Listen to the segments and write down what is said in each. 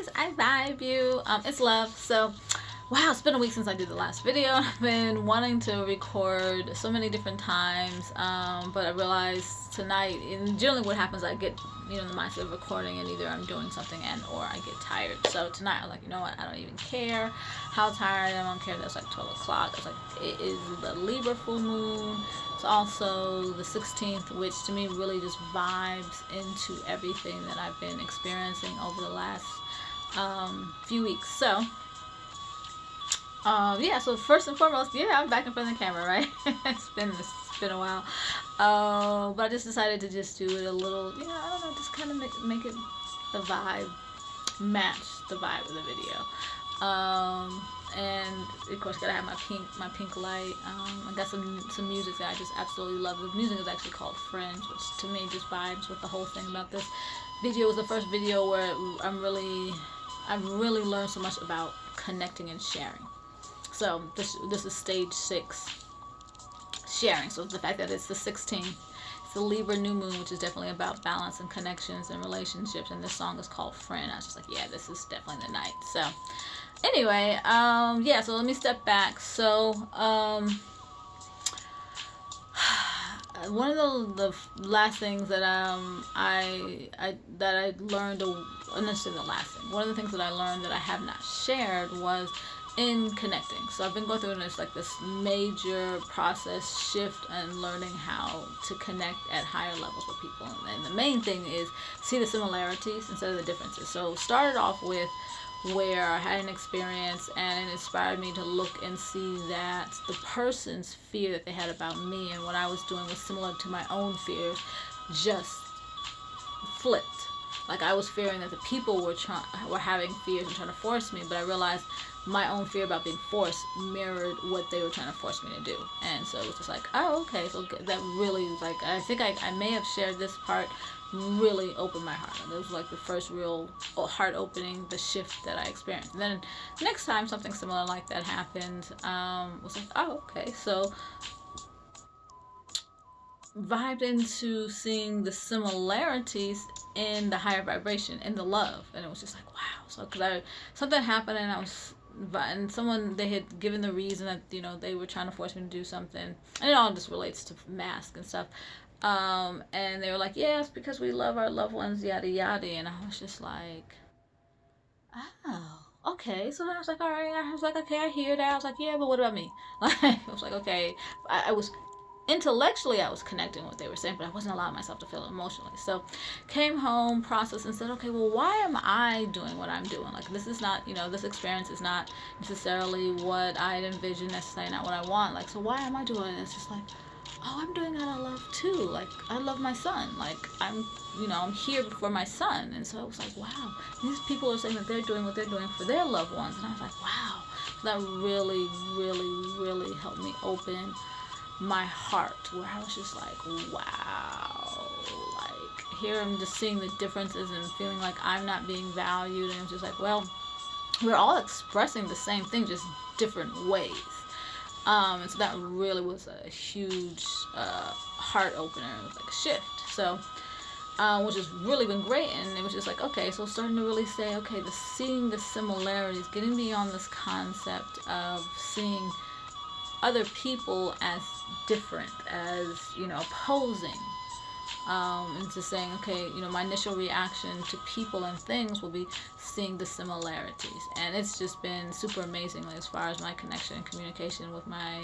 guys, I vibe you. It's Love. So wow, it's been a week since I did the last video. I've been wanting to record so many different times, but I realized tonight, and generally what happens, I get in the mindset of recording and either I'm doing something or I get tired. So tonight I'm like, you know what, I don't even care how tired I am. I don't care that it's like 12 o'clock. I was like, it is the Libra full moon. It's also the 16th, which to me really just vibes into everything that I've been experiencing over the last few weeks. So yeah, so first and foremost, yeah, I'm back in front of the camera, right? it's been a while, but I just decided to just do it a little, I don't know, just kind of make it the vibe match the vibe of the video. And of course, gotta have my pink light. I got some music that I just absolutely love. The music is actually called Friends, which to me just vibes with the whole thing about this video. It was the first video where I've really learned so much about connecting and sharing. So this is stage 6, sharing. So the fact that it's the 16th, it's the Libra new moon, which is definitely about balance and connections and relationships. And this song is called Friend. I was just like, yeah, this is definitely the night. So anyway, yeah. So let me step back. So one of the last things that I learned, not necessarily the last thing, one of the things that I learned that I have not shared was in connecting. So I've been going through this major process shift and learning how to connect at higher levels with people. And the main thing is see the similarities instead of the differences. So started off with where I had an experience and it inspired me to look and see that the person's fear that they had about me and what I was doing was similar to my own fears, just flipped. Like I was fearing that the people were having fears and trying to force me, but I realized my own fear about being forced mirrored what they were trying to force me to do. And so it was just like, oh, okay. So that really was like, I think I may have shared this part, really opened my heart. It was like the first real heart opening, the shift that I experienced. And then next time something similar like that happened, was like, oh, okay. So vibed into seeing the similarities in the higher vibration, in the love. And it was just like, wow. So because something happened and someone, they had given the reason that they were trying to force me to do something, and it all just relates to mask and stuff, and they were like, yeah, it's because we love our loved ones, yada yada. And I was just like, oh, okay. So I was like, all right. I was like, okay, I hear that. I was like, yeah, but what about me? Like, I was like, okay. I was intellectually, I was connecting with what they were saying, but I wasn't allowing myself to feel it emotionally. So came home, processed, and said, okay, well, why am I doing what I'm doing? Like, this is not, this experience is not necessarily what I had envisioned, necessarily not what I want. Like, so why am I doing it? It's just like, oh, I'm doing it out of love too. Like, I love my son. Like, I'm here for my son. And so I was like, wow, these people are saying that they're doing what they're doing for their loved ones. And I was like, wow. So that really, really, really helped me open my heart, where I was just like, wow. Like, here I'm just seeing the differences and feeling like I'm not being valued. And it's just like, well, we're all expressing the same thing, just different ways. And so that really was a huge heart opener. It was like a shift. So which has really been great. And it was just like, okay, so starting to really say, okay, seeing the similarities, getting beyond this concept of seeing other people as different, as opposing, and just saying, okay, my initial reaction to people and things will be seeing the similarities. And it's just been super amazing, like, as far as my connection and communication with my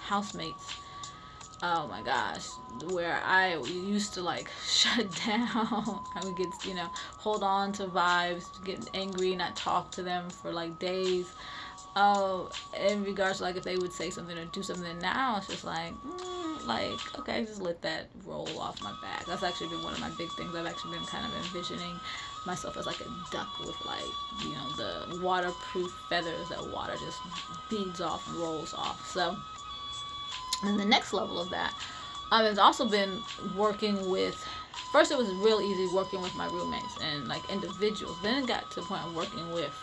housemates. Oh my gosh, where I used to like shut down, I would get, hold on to vibes, get angry, not talk to them for like days. In regards to like if they would say something or do something, now it's just like, okay, just let that roll off my back. That's actually been one of my big things. I've actually been kind of envisioning myself as like a duck with like, the waterproof feathers that water just beads off and rolls off. So, and the next level of that, it's also been working with, first it was real easy working with my roommates and like individuals. Then it got to the point of working with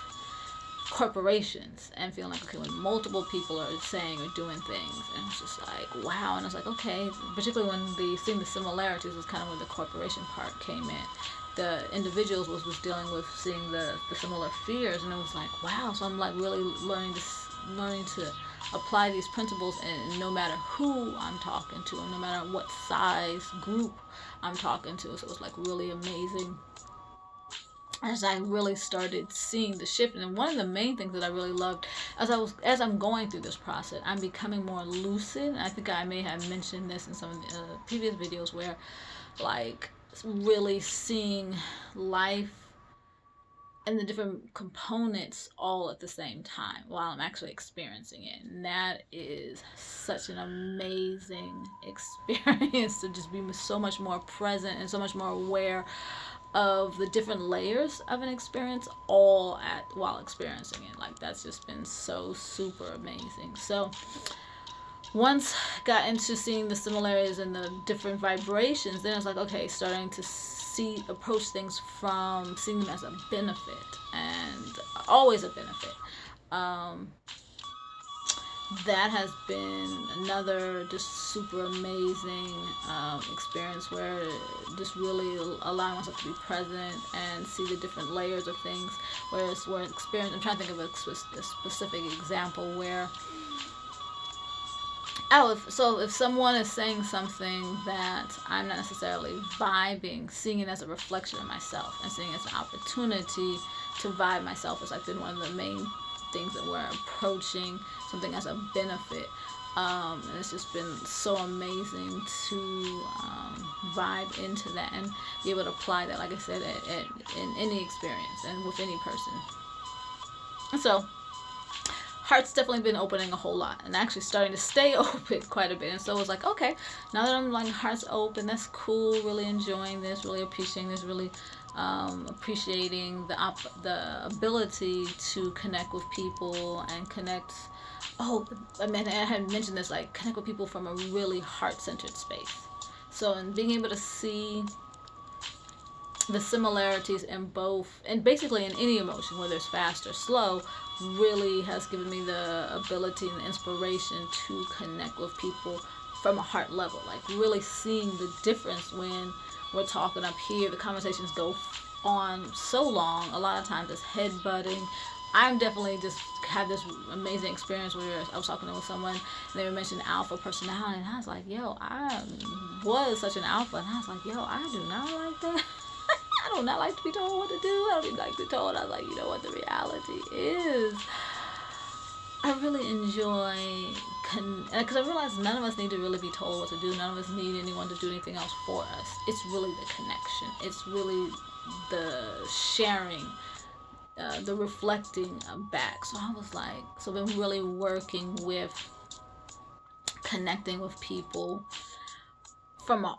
corporations and feeling like, okay, when multiple people are saying or doing things, and it's just like, wow. And I was like, okay, particularly when seeing the similarities was kind of when the corporation part came in. the individuals was dealing with seeing the similar fears, and it was like, wow. So I'm like really learning to apply these principles, and no matter who I'm talking to, and no matter what size group I'm talking to. So it was like really amazing as I really started seeing the shift. And one of the main things that I really loved as I'm going through this process, I'm becoming more lucid. I think I may have mentioned this in some of the previous videos, where like really seeing life and the different components all at the same time while I'm actually experiencing it. And that is such an amazing experience, to just be so much more present and so much more aware of the different layers of an experience all at while experiencing it. Like, that's just been so super amazing. So once got into seeing the similarities and the different vibrations, then it's like, okay, starting to approach things from seeing them as a benefit, and always a benefit. That has been another just super amazing experience, where just really allowing myself to be present and see the different layers of things. Whereas we're experiencing, I'm trying to think of a specific example where, if someone is saying something that I'm not necessarily vibing, seeing it as a reflection of myself and seeing it as an opportunity to vibe myself has like been one of the main things that we're approaching something as a benefit. And it's just been so amazing to vibe into that and be able to apply that, like I said, in any experience and with any person. And so heart's definitely been opening a whole lot, and actually starting to stay open quite a bit. And so it was like, okay, now that I'm like heart's open, that's cool, really enjoying this, really appreciating this, really appreciating the ability to connect with people and connect. Oh, I mean, I had mentioned this, like connect with people from a really heart-centered space. So, and being able to see the similarities in both, and basically in any emotion, whether it's fast or slow, really has given me the ability and the inspiration to connect with people from a heart level. Like really seeing the difference when we're talking up here. The conversations go on so long. A lot of times it's head-butting. I'm definitely just had this amazing experience where I was talking with someone and they were mentioning alpha personality, and I was like, yo, I was such an alpha, and I was like, yo, I do not like that. I do not like to be told what to do. I don't even like to be told. I was like, you know what the reality is? I really enjoy, because I realize none of us need to really be told what to do. None of us need anyone to do anything else for us. It's really the connection. It's really the sharing, the reflecting back. So I was like, so I've been really working with connecting with people from a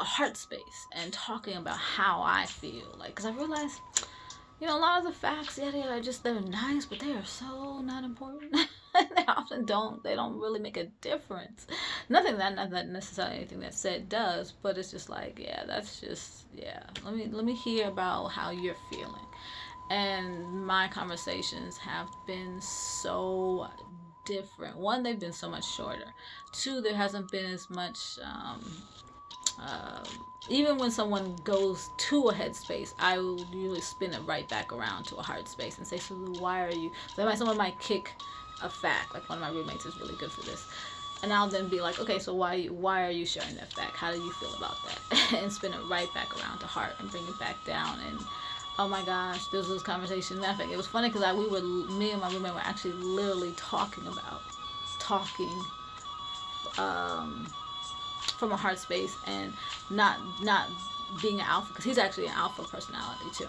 heart space and talking about how I feel. Like, because I realized, you know, a lot of the facts, yeah, they're nice, but they are so not important. They often don't really make a difference. Not that necessarily anything that's said does, but it's just like, yeah, that's just, yeah, let me hear about how you're feeling. And my conversations have been so different. One, they've been so much shorter. Two, there hasn't been as much even when someone goes to a headspace, I will usually spin it right back around to a heart space and say, so why are you, someone might kick a fact, like one of my roommates is really good for this, and I'll then be like, okay, so why are you sharing that fact, how do you feel about that? And spin it right back around to heart and bring it back down. And oh my gosh, this was conversation. Matter of fact, it was funny because me and my roommate were actually literally talking from a heart space, and not being an alpha, because he's actually an alpha personality too,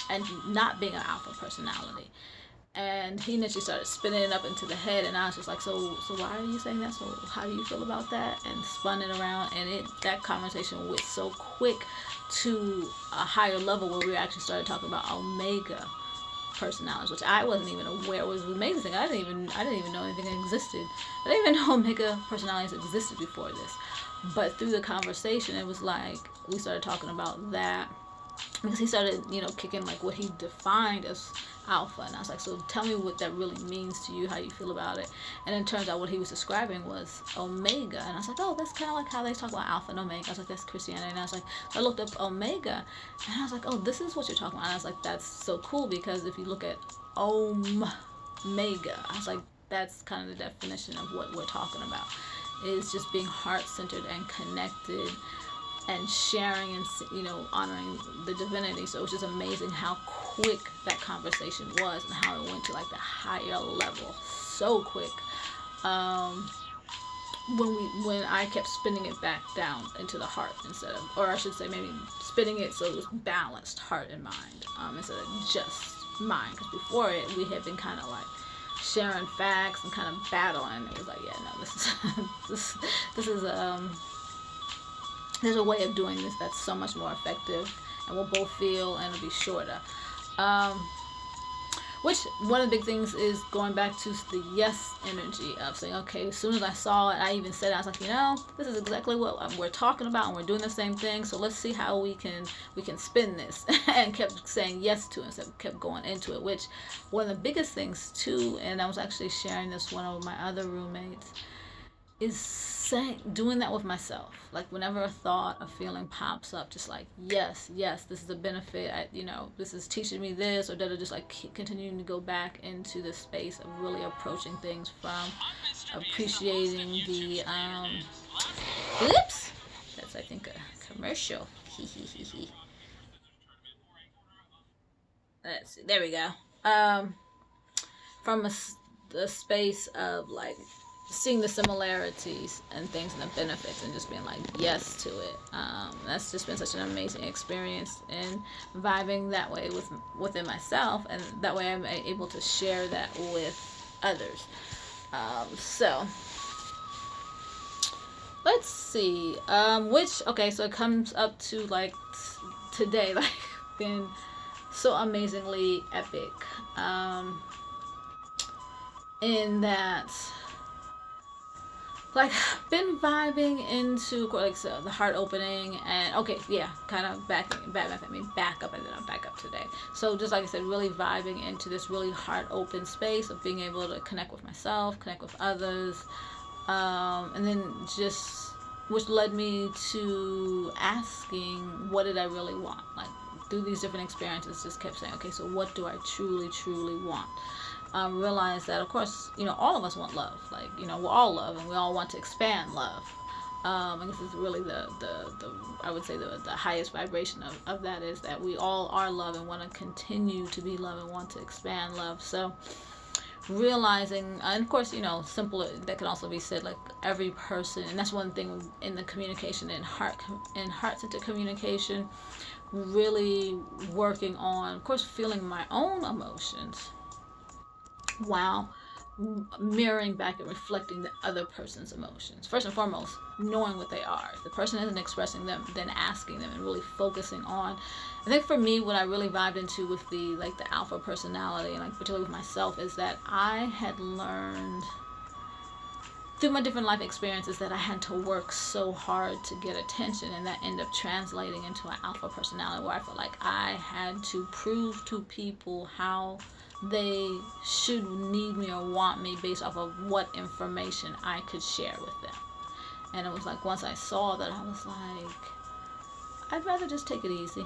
and not being an alpha personality. And he initially started spinning it up into the head, and I was just like, so why are you saying that? So how do you feel about that? And spun it around, and that conversation went so quick to a higher level where we actually started talking about omega personalities, which I wasn't even aware was amazing. I didn't even know anything existed. I didn't even know omega personalities existed before this. But through the conversation, it was like we started talking about that, because he started, you know, kicking like what he defined as alpha, and I was like, so tell me what that really means to you, how you feel about it. And it turns out what he was describing was omega, and I was like, oh, that's kind of like how they talk about alpha and omega. I was like, that's Christianity. And I was like, so I looked up omega, and I was like, oh, this is what you're talking about. And I was like, that's so cool, because if you look at omega, I was like, that's kind of the definition of what we're talking about, is just being heart-centered and connected and sharing and, you know, honoring the divinity. So it was just amazing how quick that conversation was and how it went to like the higher level so quick. When I kept spinning it back down into the heart instead of, or I should say maybe spinning it so it was balanced heart and mind, instead of just mind. Because before it, we had been kind of like sharing facts and kind of battling. It was like, yeah, no, this is there's a way of doing this that's so much more effective, and we'll both feel, and it'll be shorter. Which, one of the big things is going back to the yes energy of saying, okay, as soon as I saw it, I even said it, I was like, you know, this is exactly what we're talking about, and we're doing the same thing, so let's see how we can spin this. And kept saying yes to it, instead of kept going into it, which one of the biggest things too, and I was actually sharing this one of my other roommates, is doing that with myself. Like whenever a thought, a feeling pops up, just like, yes, this is a benefit, you know, this is teaching me this, or just like continuing to go back into the space of really approaching things from appreciating the oops, that's I think a commercial. Let's see, there we go. From the space of like seeing the similarities and things and the benefits, and just being like yes to it. That's just been such an amazing experience, and vibing that way within myself, and that way I'm able to share that with others. So let's see, okay, so it comes up to like today, like been so amazingly epic, in that, like, been vibing into, like, so the heart opening, and okay, yeah, kind of back up, and then I'm back up today. So just like I said, really vibing into this really heart open space of being able to connect with myself, connect with others, and then just, which led me to asking, what did I really want? Like, through these different experiences, just kept saying, okay, so what do I truly want? Realize that, of course, you know, all of us want love. Like, you know, we're all love, and we all want to expand love. And this is really the I would say the highest vibration of that, is that we all are love and want to continue to be love and want to expand love. So realizing, and of course, you know, simpler, that can also be said, like every person, and that's one thing in the communication, in heart-centered communication, really working on, of course, feeling my own emotions while mirroring back and reflecting the other person's emotions. First and foremost, knowing what they are. If the person isn't expressing them, then asking them and really focusing on. I think for me, what I really vibed into with the alpha personality, and like particularly with myself, is that I had learned through my different life experiences that I had to work so hard to get attention, and that ended up translating into an alpha personality, where I felt like I had to prove to people how they should need me or want me based off of what information I could share with them. And it was like, once I saw that, I was like, I'd rather just take it easy.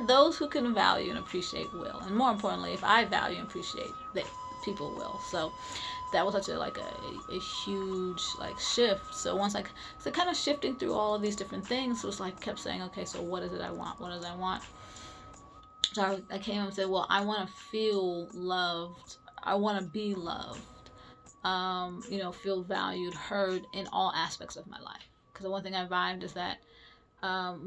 Those who can value and appreciate will, and more importantly, if I value and appreciate, that people will. So that was such a huge like shift. So once so kind of shifting through all of these different things, it was like, kept saying, okay, so what is it I want? What does I want? So I came and said, well, I want to feel loved. I want to be loved. You know, feel valued, heard in all aspects of my life. Because the one thing I vibed is that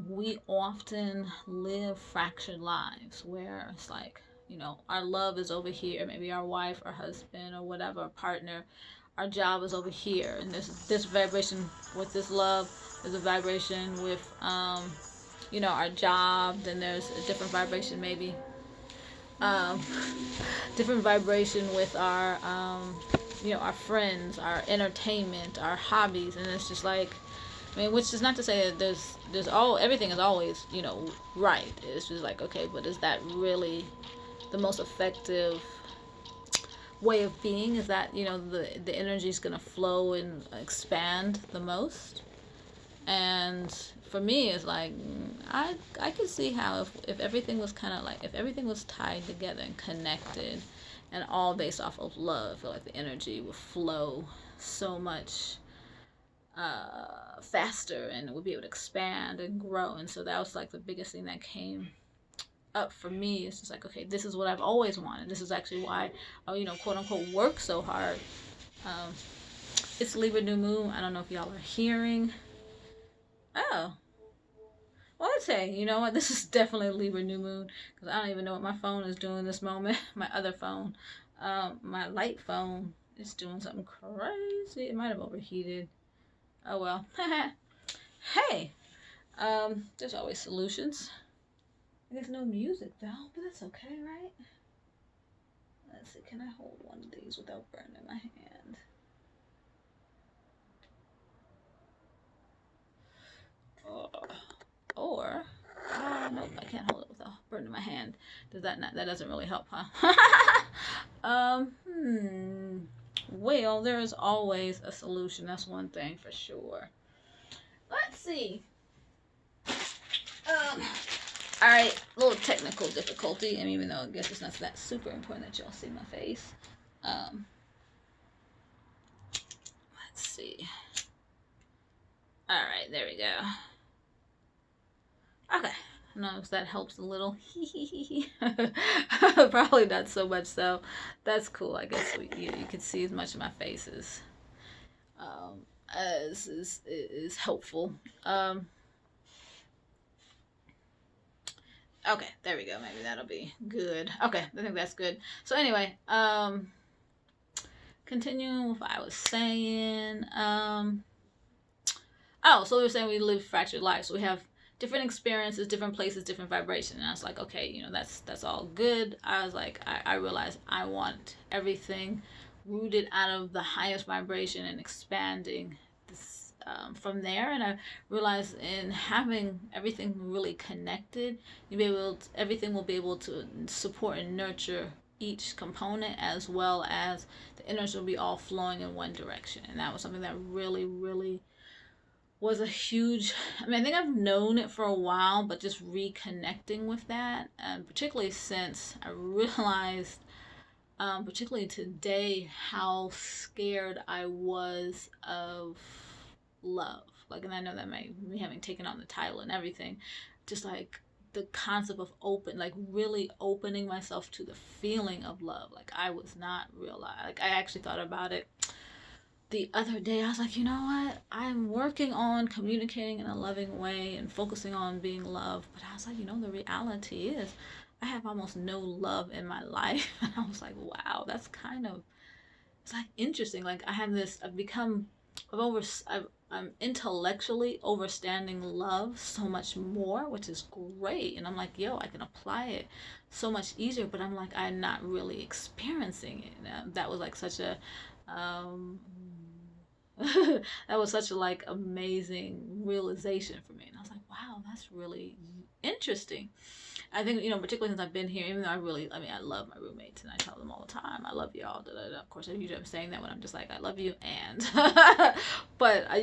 we often live fractured lives, where it's like, you know, our love is over here, maybe our wife or husband or whatever, partner, our job is over here, and there's this vibration with this love, there's a vibration with you know, our job, then there's a different vibration, maybe different vibration with our you know, our friends, our entertainment, our hobbies, and it's just like, I mean, which is not to say that there's everything is always, you know, right. It's just like, okay, but is that really the most effective way of being? Is that, you know, the energy is going to flow and expand the most? And for me, it's like, I could see how if everything was kind of like, if everything was tied together and connected and all based off of love, I feel like the energy would flow so much faster, and it would be able to expand and grow. And so that was like the biggest thing that came up for me. It's just like, okay, this is what I've always wanted. This is actually why I, you know, quote unquote, work so hard. It's Libra new moon. I don't know if y'all are hearing. Oh, well, I'd say, you know what, this is definitely Libra new moon, because I don't even know what my phone is doing this moment. My other phone, my light phone, is doing something crazy. It might have overheated. Oh well. Hey, there's always solutions. I guess no music though, but that's okay, right? Let's see, can I hold one of these without burning my hand? Or nope, I can't hold it without burning my hand. Does that not? That doesn't really help, huh? Well, there is always a solution. That's one thing for sure. Let's see. All right, a little technical difficulty, and even though I guess it's not that super important that y'all see my face. Let's see. All right, there we go. Okay, I know if that helps a little. Probably not so much, so that's cool. I guess you can see as much of my face as is helpful. Okay, there we go. Maybe that'll be good. Okay, I think that's good. So anyway, continuing with what I was saying. So we were saying we live fractured lives. So we have different experiences, different places, different vibration. And I was like, okay, you know, that's all good. I was like, I realized I want everything rooted out of the highest vibration and expanding this from there. And I realized in having everything really connected, everything will be able to support and nurture each component, as well as the energy will be all flowing in one direction. And that was something that really, really was a huge, I mean, I think I've known it for a while, but just reconnecting with that, and particularly since I realized, particularly today, how scared I was of love. Like, and I know that me having taken on the title and everything, just like the concept of really opening myself to the feeling of love. Like, I was not like, I actually thought about it the other day. I was like, you know what? I'm working on communicating in a loving way and focusing on being loved. But I was like, you know, the reality is I have almost no love in my life. And I was like, wow, that's kind of, it's like interesting. Like, I'm intellectually understanding love so much more, which is great. And I'm like, yo, I can apply it so much easier, but I'm like, I'm not really experiencing it. That was like such a, that was such a like amazing realization for me. And I was like, wow, that's really interesting. I think, you know, particularly since I've been here, even though I love my roommates and I tell them all the time, I love y'all. Of course, I usually am saying that when I'm just like, I love you, and but I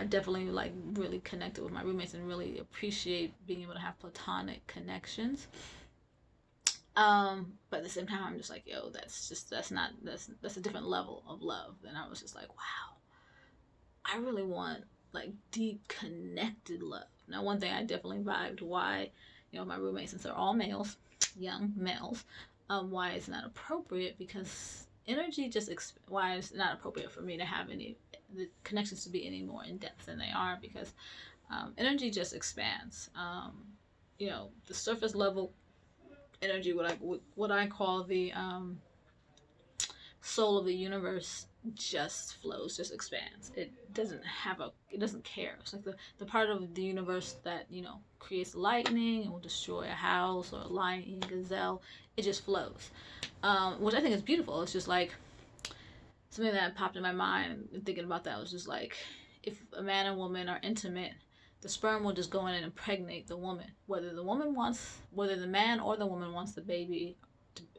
definitely like really connected with my roommates and really appreciate being able to have platonic connections. But at the same time, I'm just like, yo, that's a different level of love. And I was just like, wow, I really want like deep connected love. Now, one thing I definitely vibed why, you know, my roommates, since they're all males, young males, why it's not appropriate, because energy why it's not appropriate for me to have the connections to be any more in depth than they are, because energy just expands. You know, the surface level energy, what I call the soul of the universe, just flows, just expands. It doesn't care. It's like the part of the universe that, you know, creates lightning and will destroy a house, or a lion, gazelle. It just flows, which I think is beautiful. It's just like something that popped in my mind, and thinking about that was just like, if a man and woman are intimate, the sperm will just go in and impregnate the woman, whether the man or the woman wants the baby,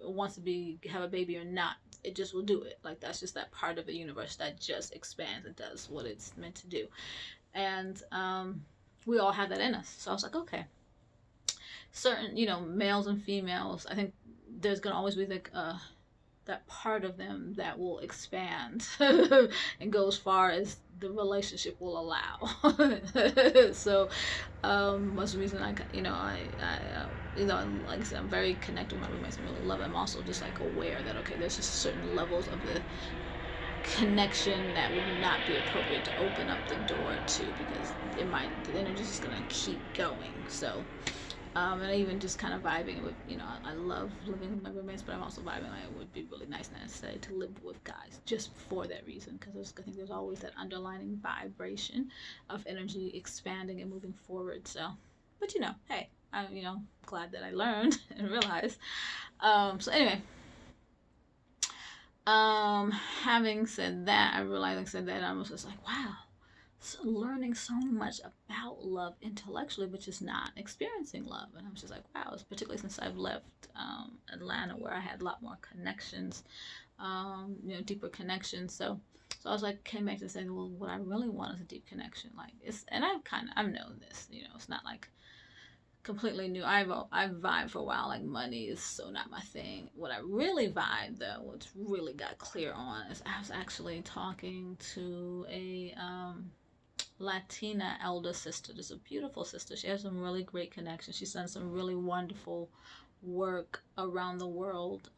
wants to have a baby or not. It just will do it. Like, that's just that part of the universe that just expands and does what it's meant to do. And we all have that in us. So I was like, okay, certain, males and females, I think there's gonna always be like that part of them that will expand and go as far as the relationship will allow. So that's the reason like I said, I'm very connected with my roommates and really love them. I'm also just like aware that, okay, there's just certain levels of the connection that would not be appropriate to open up the door to, because the energy is just gonna keep going. So and even just kind of vibing with, I love living with my roommates, but I'm also vibing like it would be really nice and necessary to live with guys just for that reason, because I think there's always that underlining vibration of energy expanding and moving forward. So, but hey, I'm glad that I learned and realized. So anyway, having said that, I realized I was just like, wow. So learning so much about love intellectually, but just not experiencing love. And I was just like, wow, it's particularly since I've left Atlanta, where I had a lot more connections, deeper connections. So I was like, came back to saying, well, what I really want is a deep connection. Like, and I've known this, it's not like completely new. I've vibed for a while. Like, money is so not my thing. What I really vibe though, what really got clear on, is I was actually talking to a Latina elder sister. There's a beautiful sister. She has some really great connections. She's done some really wonderful work around the world,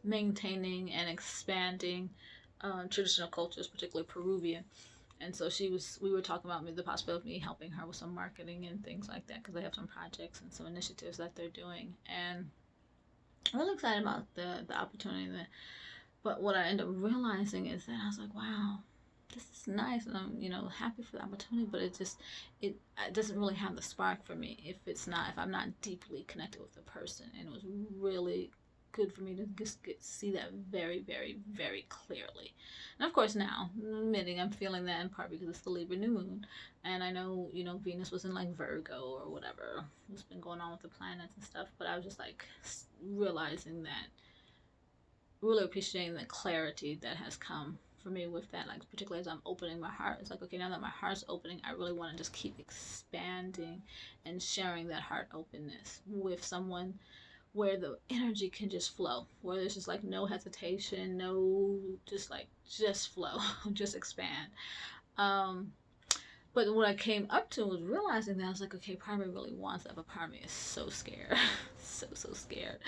maintaining and expanding traditional cultures, particularly Peruvian. And so we were talking about the possibility of me helping her with some marketing and things like that, because they have some projects and some initiatives that they're doing. And I'm really excited about the opportunity there. But what I ended up realizing is that I was like, wow, this is nice, and I'm happy for the opportunity, but it doesn't really have the spark for me if I'm not deeply connected with the person. And it was really good for me to just see that very, very, very clearly. And of course, now admitting I'm feeling that in part because it's the Libra new moon, and I know Venus was in like Virgo or whatever, what's been going on with the planets and stuff. But I was just like realizing that, really appreciating the clarity that has come for me with that, like particularly as I'm opening my heart. It's like, okay, now that my heart's opening, I really want to just keep expanding and sharing that heart openness with someone where the energy can just flow, where there's just like no hesitation, no, just flow, just expand. But what I came up to was realizing that I was like, okay, part of me really wants that, but part of me is so scared. so scared.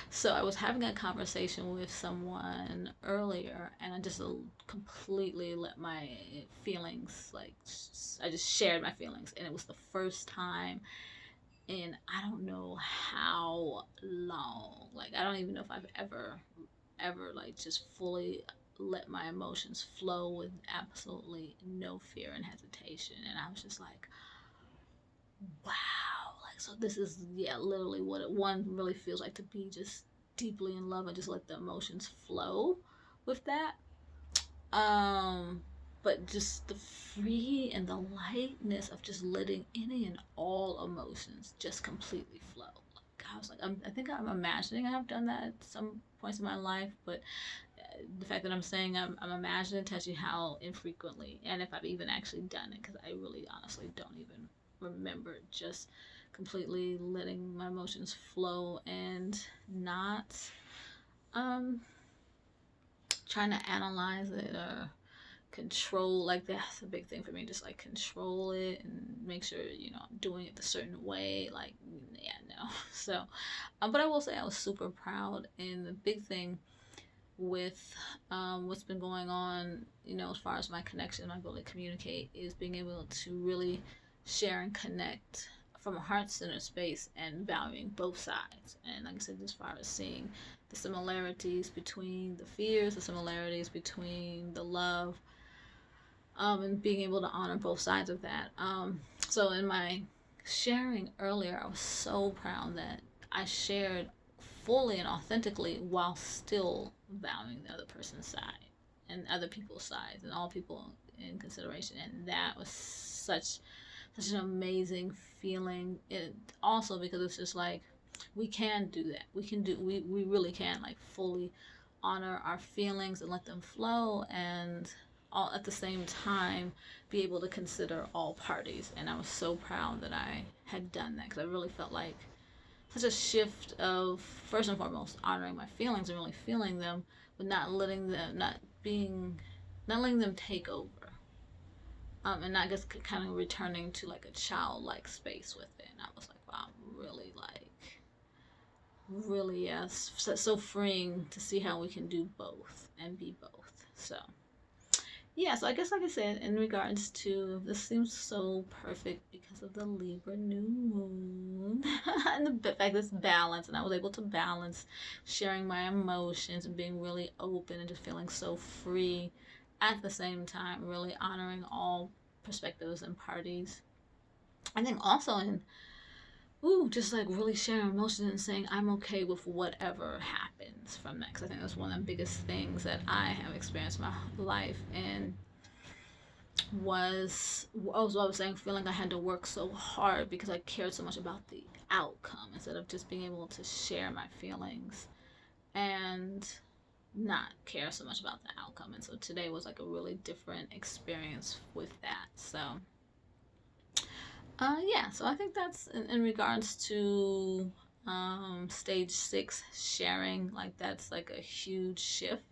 So I was having a conversation with someone earlier, and I just completely let my feelings, I just shared my feelings. And it was the first time in I don't know how long. Like, I don't even know if I've ever like just fully let my emotions flow with absolutely no fear and hesitation. And I was just like, wow, like, so this is literally what one really feels like, to be just deeply in love and just let the emotions flow with that. But just the free and the lightness of just letting any and all emotions just completely flow. I was like, I think I'm imagining I have done that at some points in my life, but the fact that I'm saying I'm imagining tells you how infrequently, and if I've even actually done it, because I really honestly don't even remember just completely letting my emotions flow and not trying to analyze it or control. Like, that's a big thing for me, just like control it and make sure I'm doing it a certain way. Like, no. So but I will say I was super proud, and the big thing with what's been going on, as far as my connection, my ability to communicate, is being able to really share and connect from a heart-centered space and valuing both sides. And like I said, as far as seeing the similarities between the fears, the similarities between the love, and being able to honor both sides of that. So in my sharing earlier, I was so proud that I shared fully and authentically while still valuing the other person's side and other people's sides and all people in consideration. And that was such an amazing feeling. It also, because it's just like, we can do that. We really can, like, fully honor our feelings and let them flow, and all at the same time be able to consider all parties. And I was so proud that I had done that, because I really felt like such a shift of, first and foremost, honoring my feelings and really feeling them, but not letting them take over. And not just kind of returning to like a childlike space with it. And I was like, wow, I'm really yes, so freeing to see how we can do both and be both. So yeah, so I guess, like I said, in regards to, this seems so perfect because of the Libra new moon and the fact that it's balanced, and I was able to balance sharing my emotions and being really open and just feeling so free, at the same time really honoring all perspectives and parties. I think also in just like really sharing emotions and saying I'm okay with whatever happens from that, because I think that's one of the biggest things that I have experienced in my life, and was what I was saying, feeling I had to work so hard because I cared so much about the outcome instead of just being able to share my feelings and not care so much about the outcome. And so today was like a really different experience with that. So yeah, so I think that's in regards to stage 6 sharing, like that's like a huge shift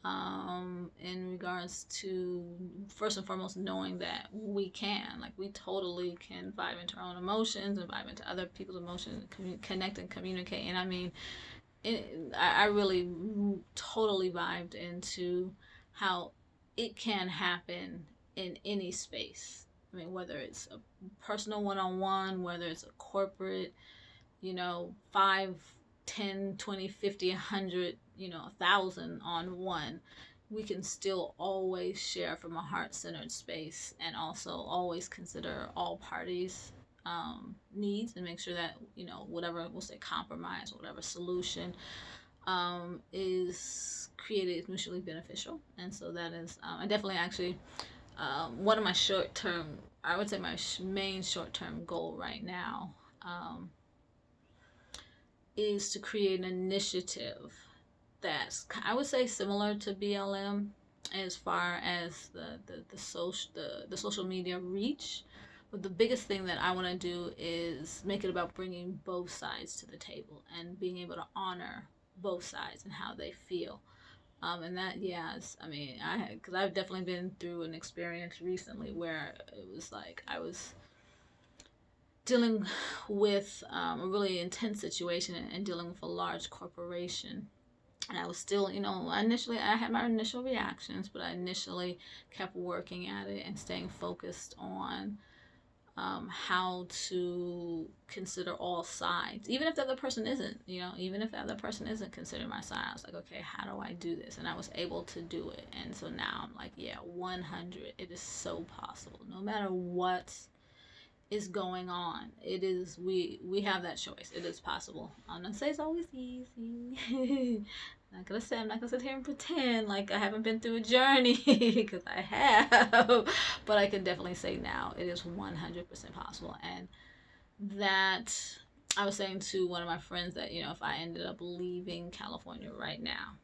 in regards to, first and foremost, knowing that we totally can vibe into our own emotions and vibe into other people's emotions, connect and communicate. And I mean, I really totally vibed into how it can happen in any space. I mean, whether it's a personal one-on-one, whether it's a corporate, 5, 10, 20, 50, 100, 1,000 on one, we can still always share from a heart-centered space, and also always consider all parties' needs, and make sure that, whatever, we'll say compromise, whatever solution is created is mutually beneficial. And so that is, I definitely actually, one of my I would say my main short-term goal right now is to create an initiative that's, I would say, similar to BLM as far as the social media reach. But the biggest thing that I want to do is make it about bringing both sides to the table and being able to honor both sides and how they feel. And that, because I've definitely been through an experience recently where it was like I was dealing with a really intense situation and dealing with a large corporation. And I was still, initially I had my initial reactions, but I initially kept working at it and staying focused on how to consider all sides, even if the other person isn't, considering my side. I was like, okay, how do I do this? And I was able to do it. And so now I'm like, yeah, 100, it is so possible. No matter what is going on, it is, we have that choice. It is possible. I'm not saying it's always easy. I'm not gonna sit here and pretend like I haven't been through a journey, because I have, but I can definitely say now it is 100% possible. And that, I was saying to one of my friends that, if I ended up leaving California right now,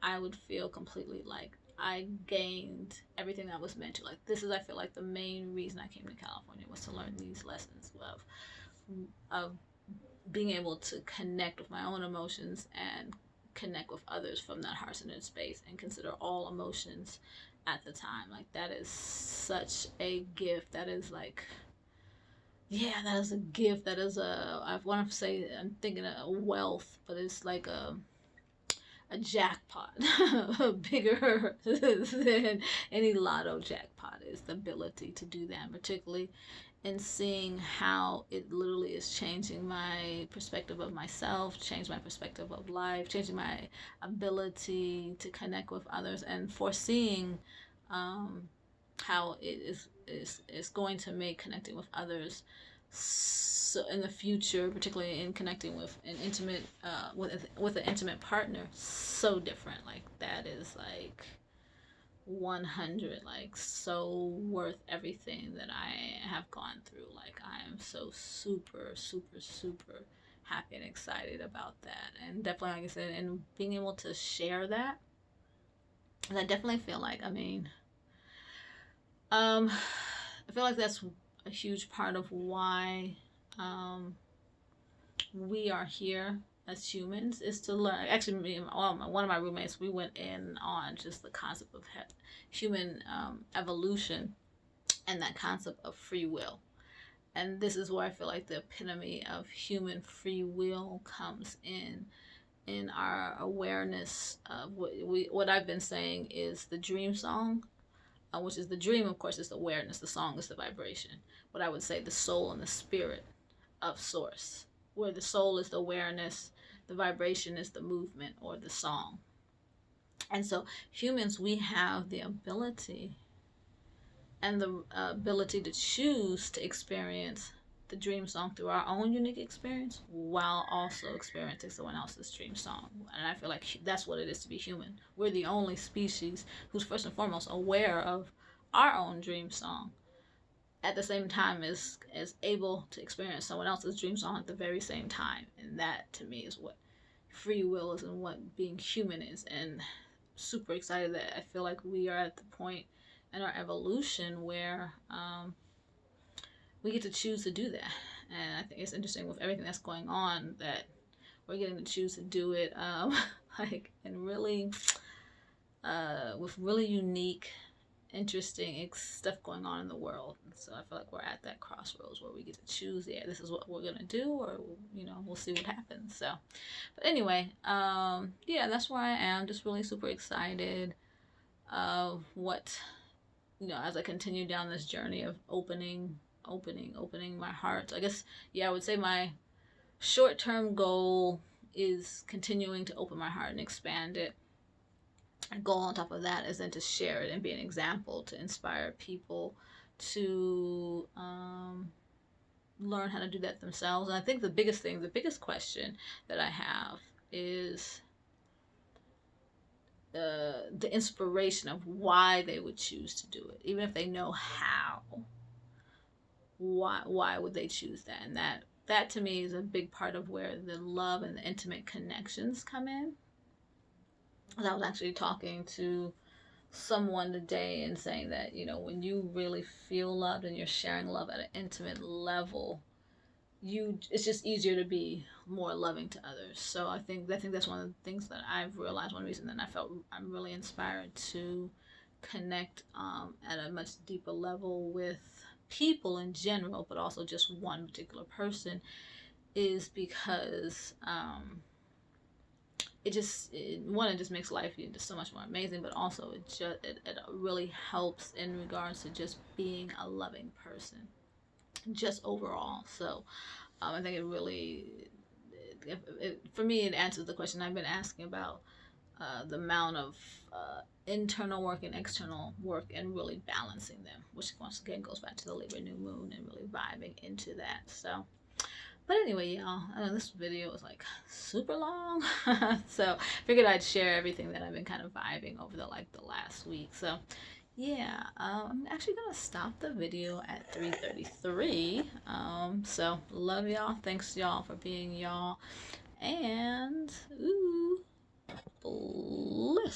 I would feel completely like I gained everything that was meant to. Like, this is, I feel like, the main reason I came to California was to learn these lessons of being able to connect with my own emotions and connect with others from that heart-centered space and consider all emotions at the time. Like, that is such a gift. That is like, yeah, that is a gift. That is I want to say, I'm thinking a wealth, but it's like a jackpot bigger than any lotto jackpot is the ability to do that, particularly in seeing how it literally is changing my perspective of myself, changing my perspective of life, changing my ability to connect with others, and foreseeing how it is going to make connecting with others so in the future, particularly in connecting with an intimate with an intimate partner, so different. Like, that is like, 100, like so worth everything that I have gone through. Like I am so super super super happy and excited about that, and definitely, like I said, and being able to share that. And I definitely feel like, I mean, I feel like that's a huge part of why we are here as humans, is to learn. Actually, me and one of my roommates, we went in on just the concept of human evolution and that concept of free will. And this is where I feel like the epitome of human free will comes in our awareness of what I've been saying is the dream song, which is the dream, of course, is the awareness. The song is the vibration. What I would say, the soul and the spirit of Source, where the soul is the awareness, the vibration is the movement or the song. And so humans, we have the ability and the ability to choose to experience the dream song through our own unique experience while also experiencing someone else's dream song. And I feel like that's what it is to be human. We're the only species who's first and foremost aware of our own dream song at the same time as able to experience someone else's dream song at the very same time. And that to me is what free will is and what being human is. And super excited that I feel like we are at the point in our evolution where we get to choose to do that. And I think it's interesting with everything that's going on that we're getting to choose to do it like and really with really unique, interesting stuff going on in the world. So I feel like we're at that crossroads where we get to choose, yeah, this is what we're gonna do, or we'll see what happens. So but anyway, yeah, that's where I am, just really super excited of what, as I continue down this journey of opening my heart. I guess, yeah, I would say my short-term goal is continuing to open my heart and expand it. A goal on top of that is then to share it and be an example to inspire people to learn how to do that themselves. And I think the biggest question that I have is the inspiration of why they would choose to do it, even if they know how. Why would they choose that? And that to me is a big part of where the love and the intimate connections come in. I was actually talking to someone today and saying that, when you really feel loved and you're sharing love at an intimate level, it's just easier to be more loving to others. So I think that's one of the things that I've realized, one reason that I felt I'm really inspired to connect at a much deeper level with people in general, but also just one particular person, is because it just makes life just so much more amazing, but also it really helps in regards to just being a loving person, just overall. So I think it really, for me, it answers the question I've been asking about the amount of internal work and external work and really balancing them, which once again goes back to the Libra new moon and really vibing into that. So but anyway, y'all, I know this video was like super long, so figured I'd share everything that I've been kind of vibing over the last week. So yeah, I'm actually gonna stop the video at 3:33. So love y'all, thanks y'all for being y'all, and ooh, bliss.